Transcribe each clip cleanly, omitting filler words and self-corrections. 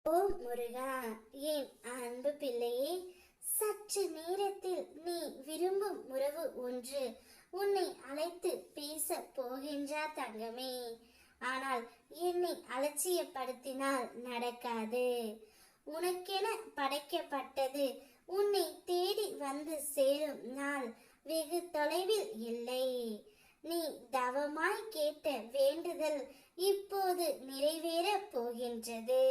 ஓம் முருகா, என் அன்பு பிள்ளையே, சற்று நேரத்தில் நீ விரும்பும் உறவு ஒன்று உன்னை அழைத்து பேச போகின்றா தங்கமே. ஆனால் என்னை அலட்சியப்படுத்தினால் நடக்காது. உனக்கென படைக்கப்பட்டது உன்னை தேடி வந்து சேரும் நாள் வெகு தொலைவில் இல்லை. நீ தவமாய் கேட்ட வேண்டுதல் இப்போது நிறைவேறப் போகின்றது.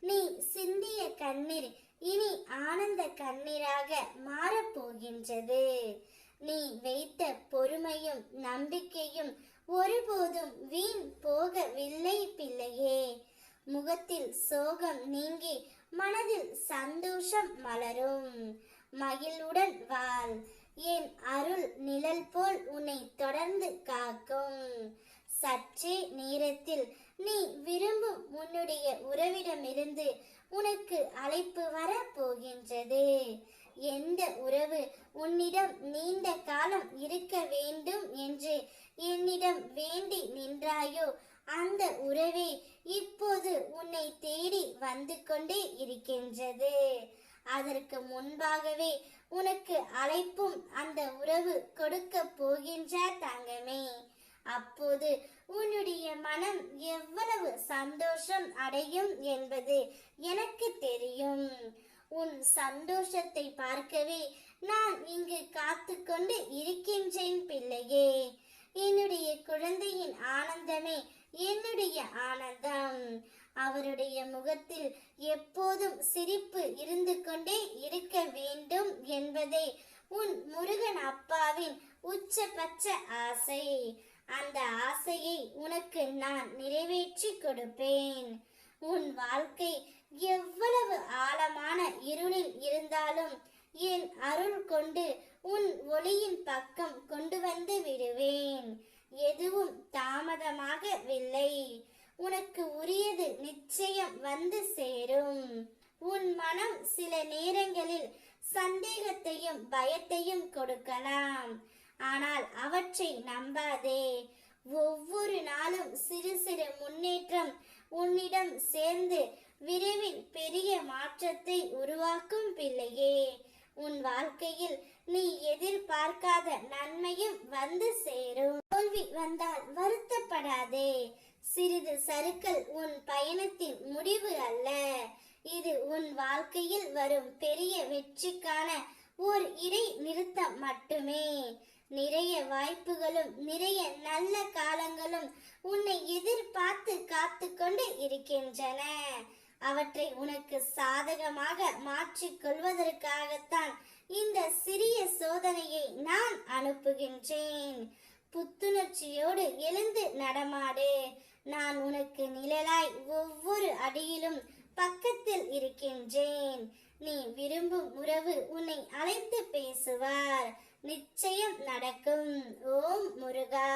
நீ சிந்திய கண்ணீர் இனி ஆனந்த கண்ணீராக மாறப்போகின்றது. நீ வைத்த பொறுமையும் நம்பிக்கையும் ஒருபோதும் வீண் போகவில்லை பிள்ளையே. முகத்தில் சோகம் நீங்கி மனதில் சந்தோஷம் மலரும். மகிழ்வுடன் வாழ். என் அருள் நிழல் போல் உன்னை தொடர்ந்து காக்கும். சற்றே நேரத்தில் நீ விரும்பும் உன்னுடைய உறவிடமிருந்து உனக்கு அழைப்பு வர போகின்றது. எந்த உறவு உன்னிடம் நீண்ட காலம் இருக்க வேண்டும் என்று என்னிடம் வேண்டி நின்றாயோ அந்த உறவே இப்போது உன்னை தேடி வந்து கொண்டே இருக்கின்றது. அதற்கு முன்பாகவே உனக்கு அழைப்பும் அந்த உறவு கொடுக்க போகின்ற தங்கமே. அப்போது உன்னுடைய மனம் எவ்வளவு சந்தோஷம் அடையும் என்பது எனக்கு தெரியும். உன் சந்தோஷத்தை பார்க்கவே நான் இங்கு காத்து கொண்டு இருக்கின்றேன் பிள்ளையே. என்னுடைய குழந்தையின் ஆனந்தமே என்னுடைய ஆனந்தம். அவருடைய முகத்தில் எப்போதும் சிரிப்பு இருந்து கொண்டே இருக்க வேண்டும் என்பதே உன் முருகன் அப்பாவின் உச்சபட்ச ஆசை. அந்த ஆசையை உனக்கு நான் நிறைவேற்றி கொடுப்பேன். உன் வாழ்க்கை எவ்வளவு ஆழமான இருளில் இருந்தாலும் என் அருள் கொண்டு உன் ஒளியின் பக்கம் கொண்டு வந்து விடுவேன். எதுவும் தாமதமாகவில்லை. உனக்கு உரியது நிச்சயம் வந்து சேரும். உன் மனம் சில நேரங்களில் சந்தேகத்தையும் பயத்தையும் கொடுக்கலாம். ஆனால் அவற்றை நம்பாதே. ஒவ்வொரு நாளும் சிறு சிறு முன்னேற்றம் உன்னிடம் சேர்ந்து விரைவில் பெரிய மாற்றத்தை உருவாக்கும் பிள்ளையே. உன் வாழ்க்கையில் நீ எதிர்பார்க்காத நன்மையும் வந்து சேரும். தோல்வி வந்தால் வருத்தப்படாதே. சிறிது சறுக்கல் உன் பயணத்தின் முடிவு அல்ல. இது உன் வாழ்க்கையில் வரும் பெரிய வெற்றிக்கான ஓர் இடை நிறுத்தம் மட்டுமே. நிறைய வாய்ப்புகளும் நிறைய நல்ல காலங்களும் உன்னை எதிர்பார்த்து காத்து கொண்டு இருக்கின்றன. அவற்றை உனக்கு சாதகமாக மாற்றிக் கொள்வதற்காகத்தான் இந்த சிறிய சோதனையை நான் அனுப்புகின்றேன். புத்துணர்ச்சியோடு எழுந்து நடமாடு. நான் உனக்கு நிழலாய் ஒவ்வொரு அடியிலும் பக்கத்தில் இருக்கின்றேன். நீ விரும்பும் உறவு உன்னை அழைத்து பேசுவார். நிச்சயம் நடக்கும். ஓம் முருகா.